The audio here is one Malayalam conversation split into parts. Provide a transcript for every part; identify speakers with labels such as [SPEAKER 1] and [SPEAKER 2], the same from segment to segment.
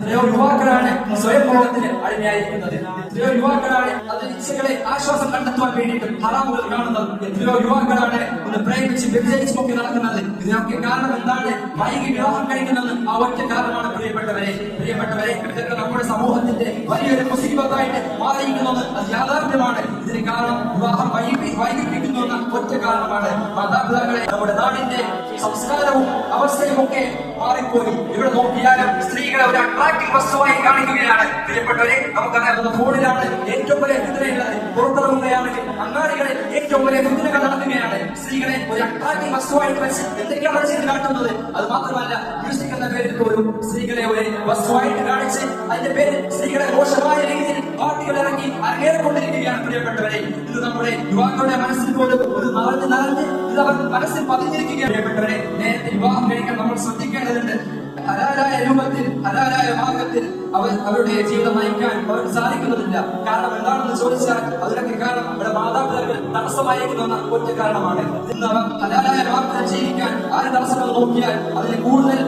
[SPEAKER 1] എത്രയോ യുവാക്കളാണ് സ്വയം മോഹത്തിന് അടിമയായിരിക്കുന്നത്. എത്രയോ യുവാക്കളാണ് അത് ഇച്ഛകളെ ആശ്വാസം കണ്ടെത്തുവാൻ വേണ്ടിയിട്ട് ഹറാമുകൾ കാണുന്നത്. എത്രയോ യുവാക്കളാണ് ഒന്ന് പ്രേമിച്ച് വ്യഭിചരിച്ചുമൊക്കെ നടക്കുന്നത്. ഇതിനൊക്കെ കാരണം എന്താണ്? വൈകി വിവാഹം കഴിക്കുന്നത് ആ ഒറ്റ കാരണമാണ്. പ്രിയപ്പെട്ടവരെ ഇതൊക്കെ നമ്മുടെ സമൂഹത്തിന്റെ വലിയൊരു മുസീബത്തായിട്ട് മാറിയിരിക്കുന്നത് അത് യാഥാർത്ഥ്യമാണ്. ഇതിന് കാരണം വിവാഹം വൈകിപ്പിക്കുന്നു എന്ന ഒറ്റ കാരണമാണ്. മാതാപിതാക്കളെ നമ്മുടെ നാടിന്റെ സംസ്കാരവും അവസ്ഥയും ഒക്കെ മാറിപ്പോയി. ഇവിടെ നോക്കിയാലും സ്ത്രീകളെ ഒരു അട്രാക്റ്റീവ് വസ്തുവായി കാണിക്കുകയാണ്. പ്രിയപ്പെട്ടവരെ, നമുക്കറിയാവുന്ന ഫോണിലാണ് ഏറ്റവും വലിയ ഫിത്നയുള്ളത്. പുറത്തിറങ്ങുകയാണെങ്കിൽ അങ്ങാടികളിൽ ഏറ്റവും വലിയ ഫിത്നകൾ നടക്കുകയാണ്. സ്ത്രീകളെ ഒരു അട്രാക്റ്റീവ് വസ്തുവായിട്ട് വെച്ച് എന്തൊക്കെയാണ് ചെയ്ത് കാട്ടുന്നത്? അത് മാത്രമല്ല, മ്യൂസിക് എന്ന പേരിൽ പോലും സ്ത്രീകളെ ഒരു വസ്തുവായിട്ട് കാണിച്ച് അതിന്റെ പേരിൽ സ്ത്രീകളെ മോശമായ രീതിയിൽ പാർട്ടികൾ ഇറങ്ങി അരങ്ങേറിക്കൊണ്ടിരിക്കുകയാണ്. പ്രിയപ്പെട്ടവരെ, ഇത് നമ്മുടെ യുവാക്കളുടെ മനസ്സിൽ പോലും ഇത് നിറഞ്ഞ് ഇത് അവർ മനസ്സിൽ പതിഞ്ഞിരിക്കുകയാണ്. പ്രിയപ്പെട്ടവരെ, നേരത്തെ വിവാഹം കഴിക്കാൻ നമ്മൾ ശ്രദ്ധിക്കേണ്ടതുണ്ട്. ഹലാലായ രൂപത്തിൽ ഹലാലായ മാർഗത്തിൽ അവരുടെ ജീവിതം നയിക്കാൻ അവർക്ക് സാധിക്കുന്നതില്ല. കാരണം എന്താണെന്ന് ചോദിച്ചാൽ അതിനൊക്കെ കാരണം അവരുടെ മാതാപിതാക്കൾ തടസ്സമായിരിക്കുന്ന ഒറ്റ കാരണമാണ്. ഇന്ന് അവർ ഹലാലായ മാർഗത്തിൽ ജീവിക്കാൻ ആര് തടസ്സങ്ങൾ നോക്കിയാൽ അതിന് കൂടുതൽ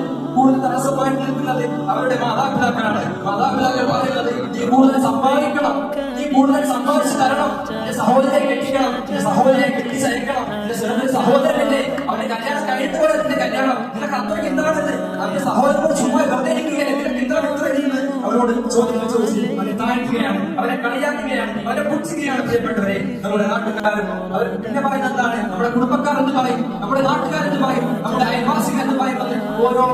[SPEAKER 1] തടസ്സമായിട്ട് നിൽക്കുന്നത് അവരുടെ മാതാപിതാക്കളാണ്. മാതാപിതാക്കൾ പറയുന്നത് നീ കൂടുതൽ സമ്പാദിക്കണം, നീ കൂടുതൽ സമ്പാദിച്ചു തരണം, എന്റെ സഹോദരനെ കെട്ടിക്കണം, എന്റെ സഹോദരനെ കെട്ടിച്ചയക്കണം, എന്റെ സഹോദരനല്ലേ അവന്റെ കല്യാണം കഴിഞ്ഞിട്ട് പോലെ നിന്റെ കല്യാണം നിനക്ക് അത്രയ്ക്ക് എന്താണെന്ന് അവന്റെ സഹോദരനോട് ചുമ്മാ വെറുതെ ഇരിക്കുകയാണ്. നിനക്ക് എന്താണ് എത്ര ചെയ്യുന്നത്? അവരോട് ചോദ്യങ്ങൾ ചോദിച്ച് അവനെ താഴ്ത്തുകയാണ്, അവരെ കളിയാക്കുകയാണ്, അവരെ പുച്ഛിക്കുകയാണ്. പ്രിയപ്പെട്ടവരെ, നമ്മുടെ നാട്ടുകാരും അവർ പിന്നെ പറയുന്നത് എന്താണ്? നമ്മുടെ കുടുംബക്കാർ എന്ന് പറയും, നമ്മുടെ നാട്ടുകാരെന്ന് പറയും, നമ്മുടെ അയൽവാസികൾ എന്ന് പറയുന്നത് ഓരോ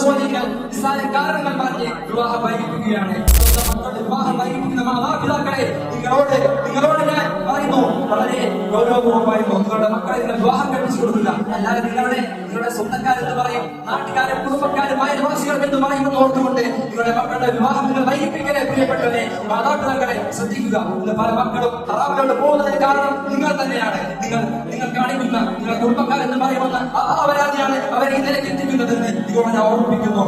[SPEAKER 1] ചോദ്യങ്ങൾ നിസ്സാര കാരണങ്ങൾ പറഞ്ഞ് വിവാഹം വൈകിപ്പിക്കുകയാണ്. വിവാഹം വൈകിപ്പിക്കുന്ന മാതാപിതാക്കളെ നിങ്ങളോട് ഞാൻ പറയുന്നു, വളരെ ഗൗരവപൂർവ്വം പറയുന്നു, നിങ്ങളുടെ മക്കളെ നിങ്ങൾ വിവാഹം കഴിപ്പിച്ചു കൊടുക്കില്ല. അല്ലാതെ നിങ്ങളുടെ സ്വന്തക്കാരെന്ന് പറയും, നാട്ടുകാരും കുടുംബക്കാരും അയൽവാസികൾ എന്ന് പറയുന്നത് ഓർത്തുകൊണ്ട് നിങ്ങളുടെ മക്കളുടെ വിവാഹം നിങ്ങൾ വൈകിപ്പിക്കലേ. പ്രിയപ്പെട്ടവരെ, മാതാപിതാക്കളെ ശ്രദ്ധിക്കുക. ഇന്ന് പല മക്കളും ഹറാമിലോട്ട് പോകുന്നതിന് കാരണം നിങ്ങൾ തന്നെയാണ്. നിങ്ങൾ കാണിക്കുന്ന നിങ്ങളുടെ കുടുംബക്കാരെന്ന് പറയുമെന്ന് ആ പരാതിയാണ് അവരെ ഈ നിലയ്ക്ക് എത്തിക്കുന്നതെന്ന് നിങ്ങളെ ഓർമ്മിപ്പിക്കുന്നു.